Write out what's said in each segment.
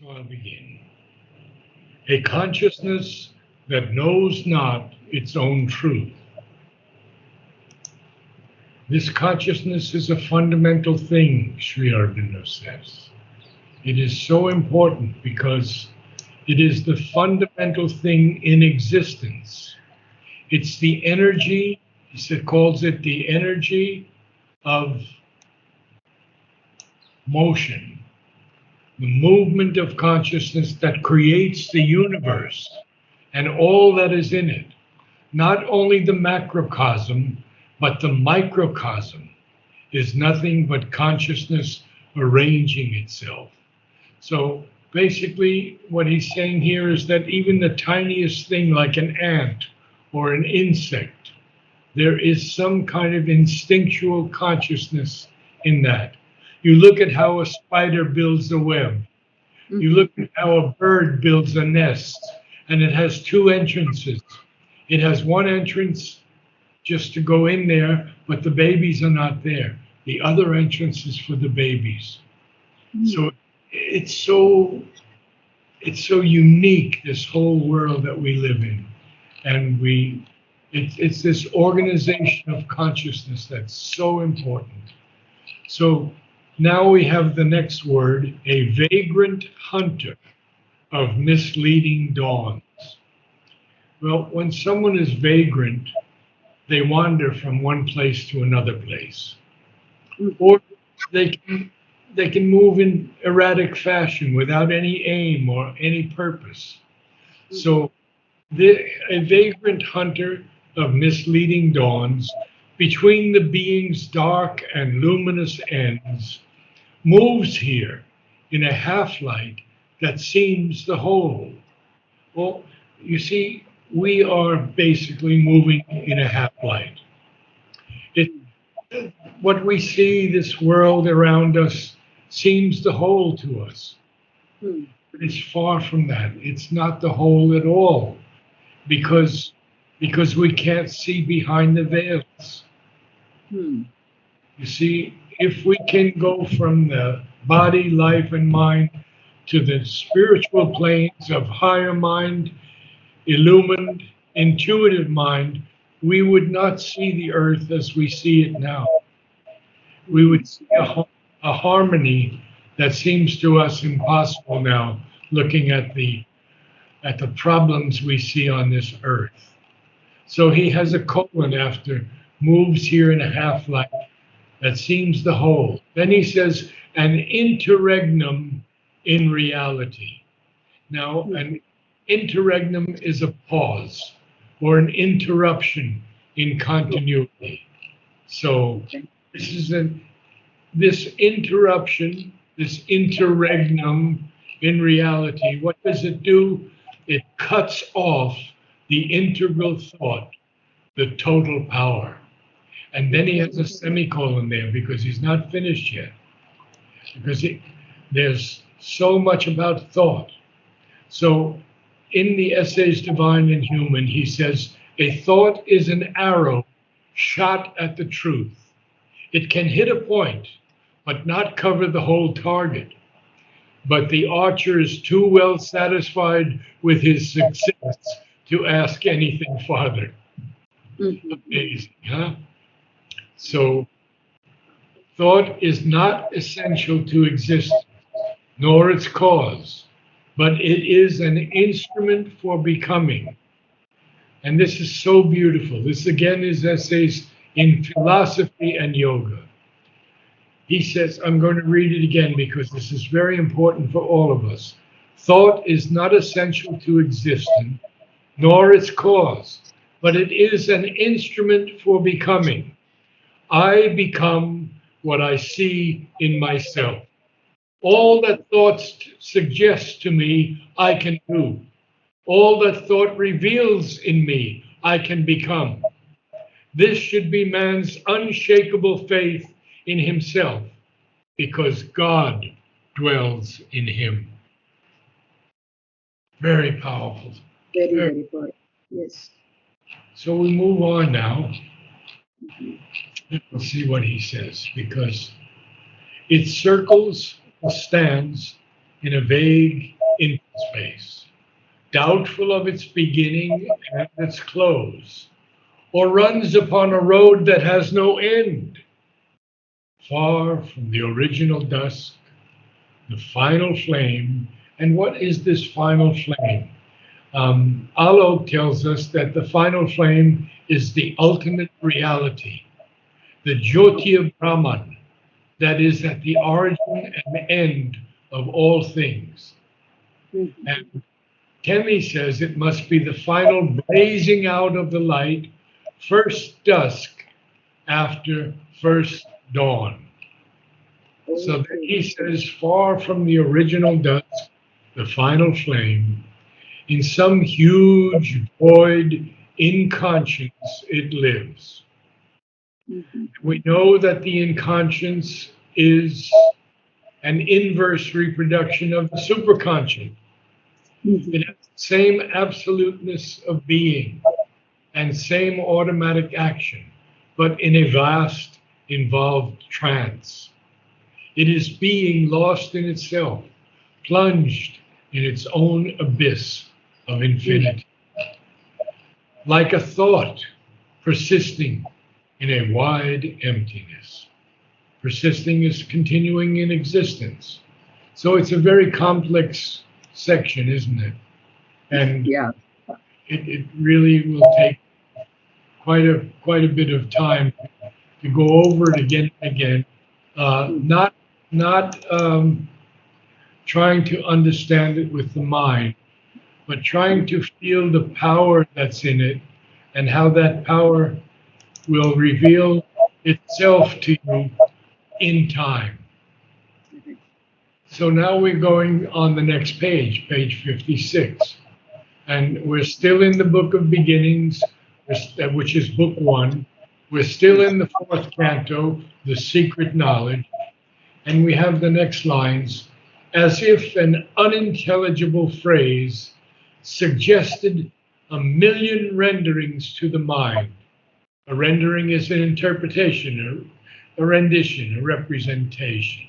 So I'll begin. A consciousness that knows not its own truth. This consciousness is a fundamental thing, Sri Aurobindo says. It is so important because it is the fundamental thing in existence. It's the energy, he calls it the energy of motion, the movement of consciousness that creates the universe and all that is in it. Not only the macrocosm, but the microcosm is nothing but consciousness arranging itself. So basically, what he's saying here is that even the tiniest thing like an ant or an insect, there is some kind of instinctual consciousness in that. You look at how a spider builds a web. You look at how a bird builds a nest, and it has two entrances. It has one entrance just to go in there, but the babies are not there. The other entrance is for the babies. So it's so unique, this whole world that we live in, and it's this organization of consciousness that's so important. So now we have the next word, a vagrant hunter of misleading dawns. Well, when someone is vagrant, they wander from one place to another place, or they can move in erratic fashion without any aim or any purpose. So a vagrant hunter of misleading dawns between the being's dark and luminous ends moves here in a half-light that seems the whole. Well, you see, we are basically moving in a half-light. What we see, this world around us, seems the whole to us. But it's far from that. It's not the whole at all, because we can't see behind the veils. You see, if we can go from the body, life, and mind to the spiritual planes of higher mind, illumined, intuitive mind, we would not see the earth as we see it now. We would see a harmony that seems to us impossible now, looking at the problems we see on this earth. So he has a colon after moves here in a half-light that seems the whole. Then he says, an interregnum in reality. Now, an interregnum is a pause or an interruption in continuity. So this interruption, this interregnum in reality, what does it do? It cuts off the integral thought, the total power. And then he has a semicolon there because he's not finished yet. Because there's so much about thought. So in the Essays Divine and Human, he says, a thought is an arrow shot at the truth. It can hit a point, but not cover the whole target. But the archer is too well satisfied with his success to ask anything farther. Amazing, huh? So thought is not essential to existence, nor its cause, but it is an instrument for becoming. And this is so beautiful. This again is Essays in Philosophy and Yoga. He says, I'm going to read it again because this is very important for all of us. Thought is not essential to existence, nor its cause, but it is an instrument for becoming. I become what I see in myself. All that thoughts suggest to me, I can do. All that thought reveals in me, I can become. This should be man's unshakable faith in himself, because God dwells in him. Very powerful. Very powerful. Yes. So we move on now. Let's see what he says, because it circles, stands, in a vague interspace, doubtful of its beginning and its close, or runs upon a road that has no end, far from the original dusk, the final flame. And what is this final flame? Alok tells us that the final flame is the ultimate reality, the Jyoti Brahman, that is at the origin and end of all things. And Kemi says it must be the final blazing out of the light, first dusk after first dawn. So that he says, far from the original dusk, the final flame, in some huge void in conscience it lives. We know that the inconscience is an inverse reproduction of the superconscious. It has the same absoluteness of being and same automatic action, but in a vast, involved trance. It is being lost in itself, plunged in its own abyss of infinity. Like a thought persisting in a wide emptiness. Persisting is continuing in existence. So it's a very complex section, isn't it? And Yeah. it really will take quite a bit of time to go over it again and again. Not trying to understand it with the mind, but trying to feel the power that's in it and how that power will reveal itself to you in time. So now we're going on the next page, page 56. And we're still in the book of beginnings, which is book one. We're still in the fourth canto, the secret knowledge. And we have the next lines, as if an unintelligible phrase suggested a million renderings to the mind. A rendering is an interpretation, a rendition, a representation.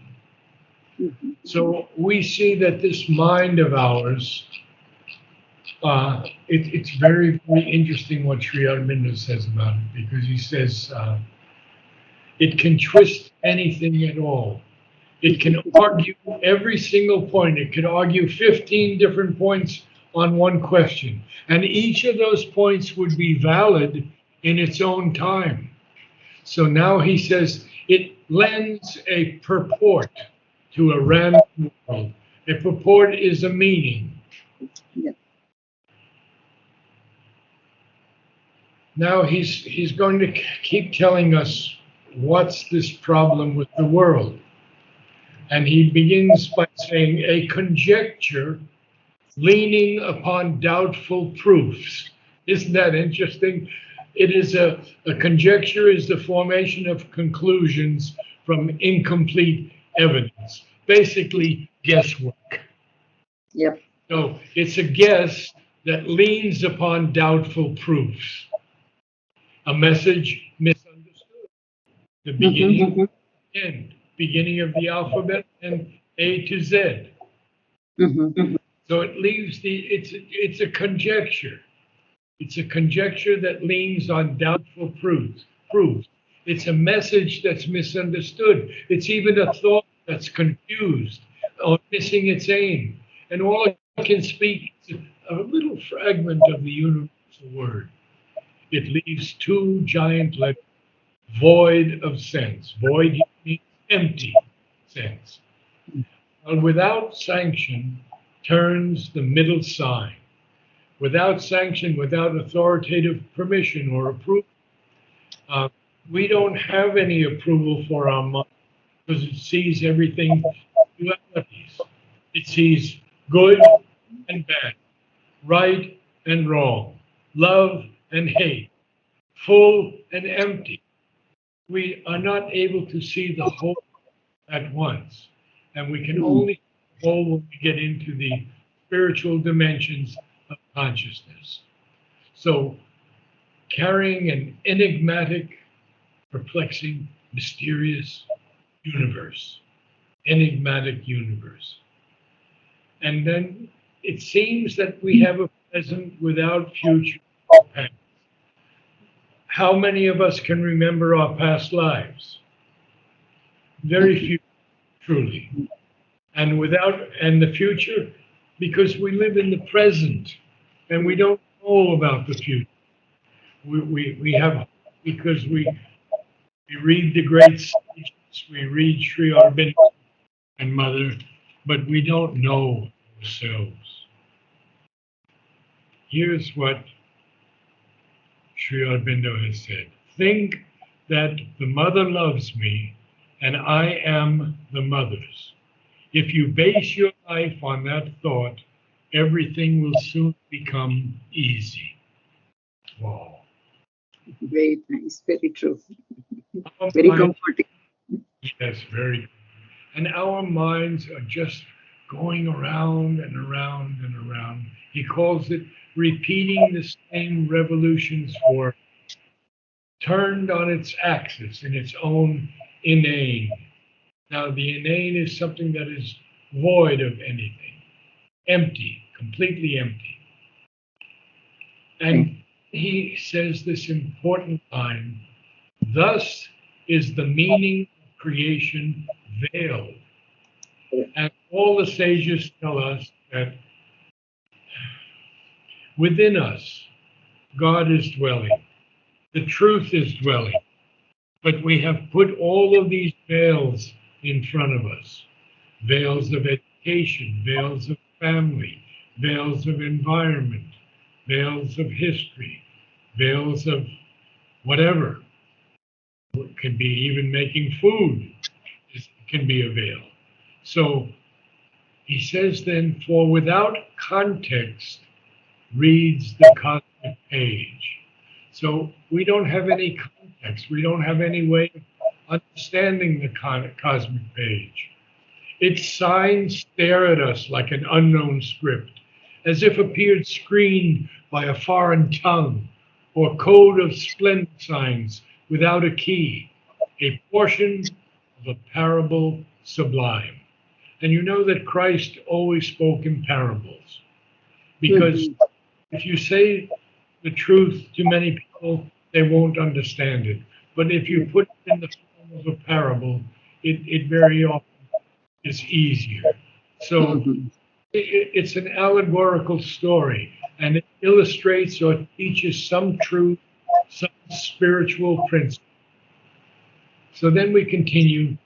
So we see that this mind of ours, it's very, very interesting what Sri Aurobindo says about it, because he says it can twist anything at all. It can argue every single point. It could argue 15 different points on one question. And each of those points would be valid in its own time. So now he says it lends a purport to a random world. A purport is a meaning. Yeah. Now he's going to keep telling us what's this problem with the world. And he begins by saying a conjecture leaning upon doubtful proofs. Isn't that interesting? It is a conjecture is the formation of conclusions from incomplete evidence, basically guesswork. Yep. So it's a guess that leans upon doubtful proofs. A message misunderstood. The beginning, end, beginning of the alphabet, and A to Z. So it leaves it's a conjecture. It's a conjecture that leans on doubtful proofs. It's a message that's misunderstood. It's even a thought that's confused or missing its aim. And all it can speak is a little fragment of the universal word. It leaves two giant letters, void of sense. Void means empty sense. And without sanction turns the middle sign. Without sanction, without authoritative permission or approval, we don't have any approval for our mind because it sees everything dualities. It sees good and bad, right and wrong, love and hate, full and empty. We are not able to see the whole at once. And we can only see the whole when we get into the spiritual dimensions of consciousness. So carrying an enigmatic, perplexing, mysterious universe. Enigmatic universe. And then it seems that we have a present without future past. How many of us can remember our past lives? Very few, truly. And the future, because we live in the present and we don't know about the future. We have, because we read the great sages, we read Sri Aurobindo and Mother, but we don't know ourselves. Here's what Sri Aurobindo has said. Think that the mother loves me and I am the mother's. If you base your life on that thought, everything will soon become easy. Wow. Very nice. Very true. Our Very mind, comforting. yes, very. And our minds are just going around and around and around. He calls it repeating the same revolutions for turned on its axis in its own inane. Now, the inane is something that is void of anything, empty, completely empty. And he says this important line, thus is the meaning of creation veiled. And all the sages tell us that within us, God is dwelling, the truth is dwelling. But we have put all of these veils in front of us, veils of education, veils of family, veils of environment, veils of history, veils of whatever. It can be even making food, it can be a veil. So he says then, for without context reads the cosmic page. So we don't have any context. We don't have any way of understanding the cosmic page. Its signs stare at us like an unknown script, as if appeared screened by a foreign tongue, or code of splendid signs without a key, a portion of a parable sublime. And you know that Christ always spoke in parables, because if you say the truth to many people, they won't understand it. But if you put it in the form of a parable, it very often is easier. So it's an allegorical story, and it illustrates or teaches some truth, some spiritual principle. So then we continue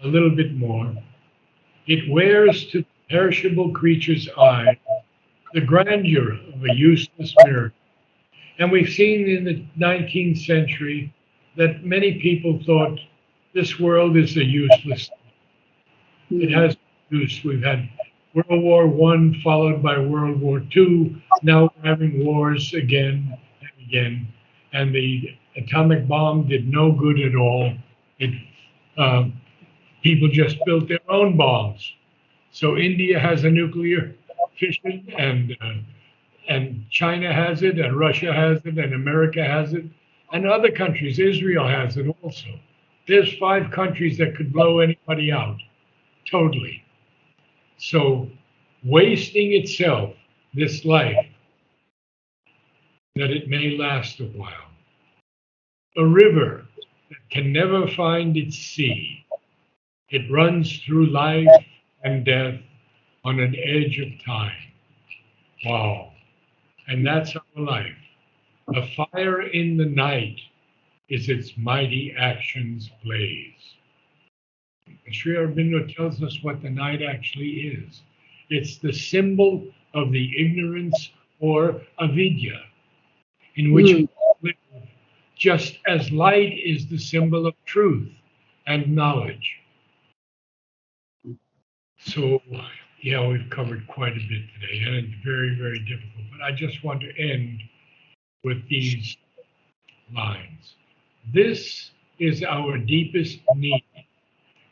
a little bit more. It wears to the perishable creature's eye the grandeur of a useless miracle. And we've seen in the 19th century that many people thought this world is a useless thing. It has use. We've had World War I followed by World War II. Now we're having wars again and again. And the atomic bomb did no good at all. People just built their own bombs. So India has a nuclear fission, and China has it, and Russia has it, and America has it, and other countries. Israel has it also. There's 5 countries that could blow anybody out, totally. So wasting itself, this life, that it may last a while. A river that can never find its sea. It runs through life and death on an edge of time. Wow. And that's our life. A fire in the night is its mighty actions blaze. Sri Aurobindo tells us what the night actually is. It's the symbol of the ignorance or avidya, in which we live, just as light is the symbol of truth and knowledge. So, yeah, we've covered quite a bit today, and it's very, very difficult. But I just want to end with these lines. This is our deepest need,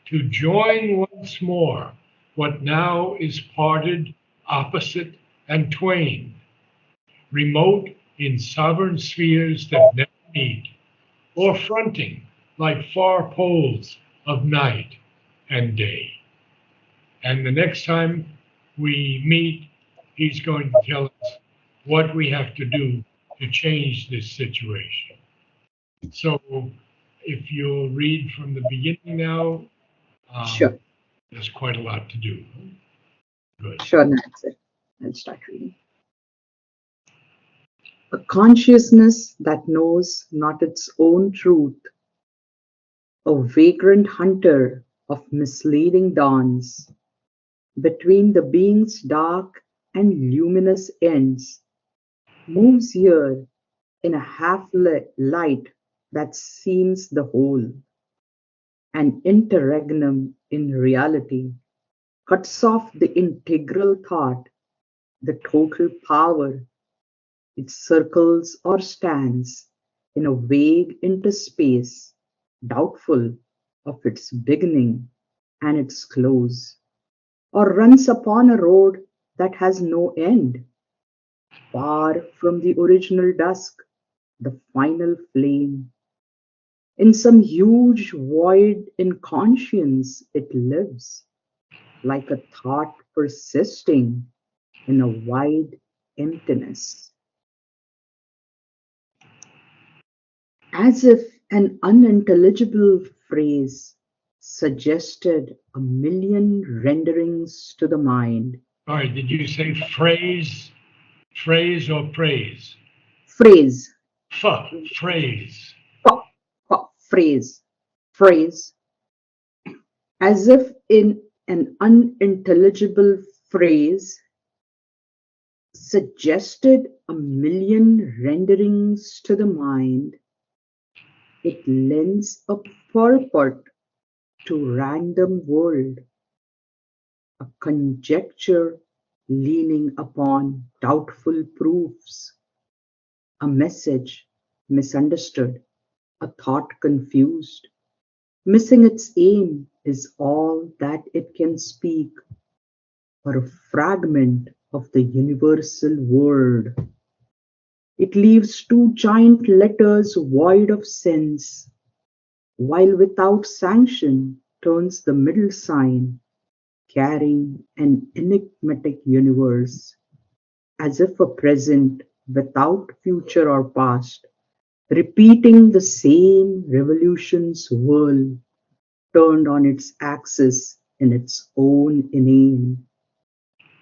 to join once more what now is parted, opposite, and twain, remote in sovereign spheres that never meet, or fronting like far poles of night and day. And the next time we meet, he's going to tell us what we have to do to change this situation. So if you'll read from the beginning now, Sure. there's quite a lot to do. Good. Sure, Narad. I'll start reading. A consciousness that knows not its own truth, a vagrant hunter of misleading dawns, between the being's dark and luminous ends, moves here in a half-light that seems the whole, an interregnum in reality, cuts off the integral thought, the total power. It circles or stands in a vague interspace, doubtful of its beginning and its close, or runs upon a road that has no end, far from the original dusk, the final flame. In some huge void in conscience it lives, like a thought persisting in a wide emptiness. As if an unintelligible phrase suggested a million renderings to the mind. All right, did you say phrase or praise? Phrase, Phrase. phrase, phrase, as if in an unintelligible phrase suggested a million renderings to the mind. It lends a purport to random world, a conjecture leaning upon doubtful proofs, a message misunderstood, a thought confused. Missing its aim is all that it can speak, or a fragment of the universal word. It leaves two giant letters void of sense, while without sanction turns the middle sign, carrying an enigmatic universe, as if a present without future or past, repeating the same revolutions whirl, turned on its axis in its own inane.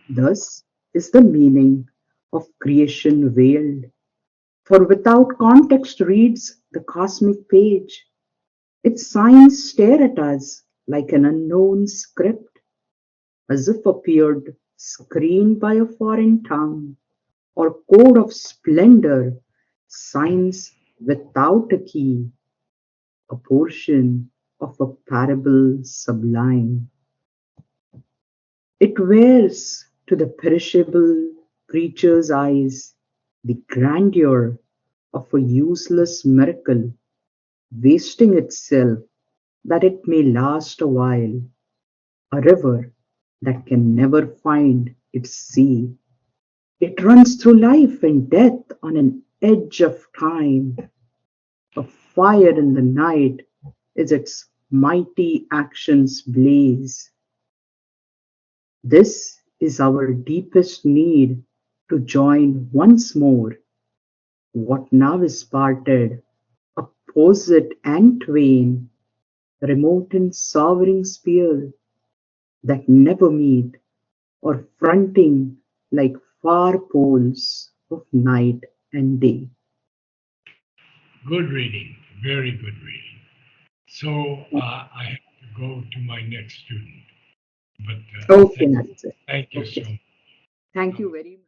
Thus is the meaning of creation veiled, for without context reads the cosmic page. Its signs stare at us like an unknown script, as if appeared screened by a foreign tongue, or code of splendor, signs without a key, a portion of a parable sublime. It wears to the perishable creature's eyes the grandeur of a useless miracle, wasting itself that it may last a while, a river that can never find its sea. It runs through life and death on an edge of time. A fire in the night is its mighty action's blaze. This is our deepest need, to join once more what now is parted, opposite and twain, remote and sovereign sphere that never meet, or fronting like far poles of night and day. Good reading. Very good reading. So I have to go to my next student. But Okay, that's it. thank you so Okay. much. Thank you very much.